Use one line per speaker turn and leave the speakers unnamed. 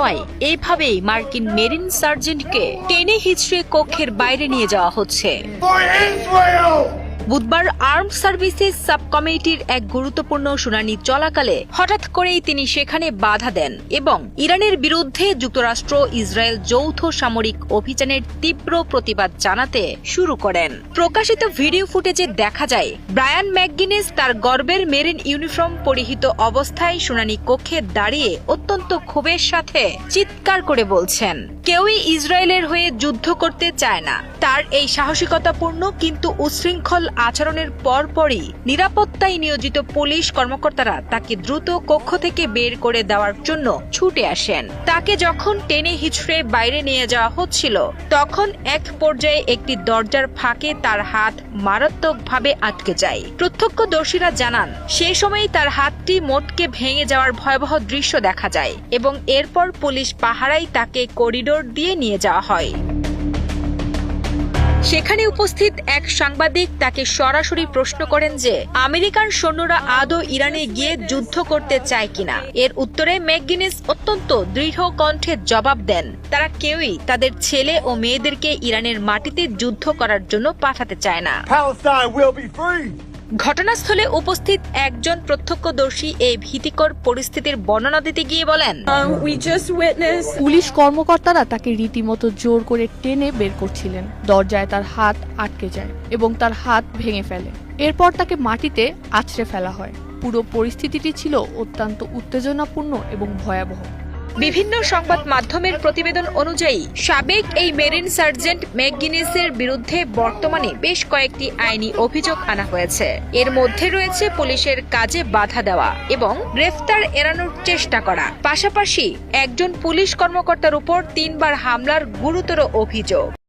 নেওয়ায় এইভাবেই মার্কিন মেরিন সার্জেন্টকে টেনে হিচড়ে কক্ষের বাইরে নিয়ে যাওয়া হচ্ছে। বুধবার আর্ম সার্ভিসেস সাব কমিটির এক গুরুত্বপূর্ণ শুনানি চলাকালে হঠাৎ করেই তিনি সেখানে বাধা দেন এবং ইরানের বিরুদ্ধে যুক্তরাষ্ট্র ইসরায়েল যৌথ সামরিক অভিযানের তীব্র প্রতিবাদ জানাতে শুরু করেন। প্রকাশিত ভিডিও ফুটেজে দেখা যায় ব্রায়ান ম্যাকগিনেস তার গর্বের মেরিন ইউনিফর্ম পরিহিত অবস্থায় শুনানি কক্ষে দাঁড়িয়ে অত্যন্ত ক্ষোভের সাথে চিৎকার করে বলছেন, কেউই ইসরায়েলের হয়ে যুদ্ধ করতে চায় না। তার এই সাহসিকতাপূর্ণ কিন্তু উচ্ছৃঙ্খল আচরণের পরপরই নিরাপত্তায় নিয়োজিত পুলিশ কর্মকর্তারা তাকে দ্রুত কক্ষ থেকে বের করে দেওয়ার জন্য ছুটে আসেন। তাকে যখন টেনে হিচড়ে বাইরে নিয়ে যাওয়া হচ্ছিল তখন এক পর্যায়ে একটি দরজার ফাঁকে তার হাত মারাত্মকভাবে আটকে যায়। প্রত্যক্ষদর্শীরা জানান সেই সময় তার হাতটি মোটকে ভেঙে যাওয়ার ভয়াবহ দৃশ্য দেখা যায় এবং এরপর পুলিশ পাহারায় তাকে করিডোর দিয়ে নিয়ে যাওয়া হয়। সেখানে উপস্থিত এক সাংবাদিক তাকে সরাসরি প্রশ্ন করেন যে আমেরিকান সৈন্যরা আদৌ ইরানে গিয়ে যুদ্ধ করতে চায় কিনা। এর উত্তরে ম্যাকগিনেস অত্যন্ত দৃঢ় কণ্ঠে জবাব দেন, তারা কেউই তাদের ছেলে ও মেয়েদেরকে ইরানের মাটিতে যুদ্ধ করার জন্য পাঠাতে চায় না। ঘটনাস্থলে উপস্থিত একজন প্রত্যক্ষদর্শী এই ভীতিকর পরিস্থিতির বর্ণনা দিতে গিয়ে বলেন,
পুলিশ কর্মকর্তারা তাকে রীতিমতো জোর করে টেনে বের করছিলেন। দরজায় তার হাত আটকে যায় এবং তার হাত ভেঙে ফেলে। এরপর তাকে মাটিতে আছড়ে ফেলা হয়। পুরো পরিস্থিতিটি ছিল অত্যন্ত উত্তেজনাপূর্ণ এবং ভয়াবহ।
বিভিন্ন সংবাদ মাধ্যমের প্রতিবেদন অনুযায়ী সাবেক এই মেরিন সার্জেন্ট ম্যাকগিনেসের বিরুদ্ধে বর্তমানে বেশ কয়েকটি আইনি অভিযোগ আনা হয়েছে। এর মধ্যে রয়েছে পুলিশের কাজে বাধা দেওয়া এবং গ্রেফতার এড়ানোর চেষ্টা করা, পাশাপাশি একজন পুলিশ কর্মকর্তার উপর 3 বার হামলার গুরুতর অভিযোগ।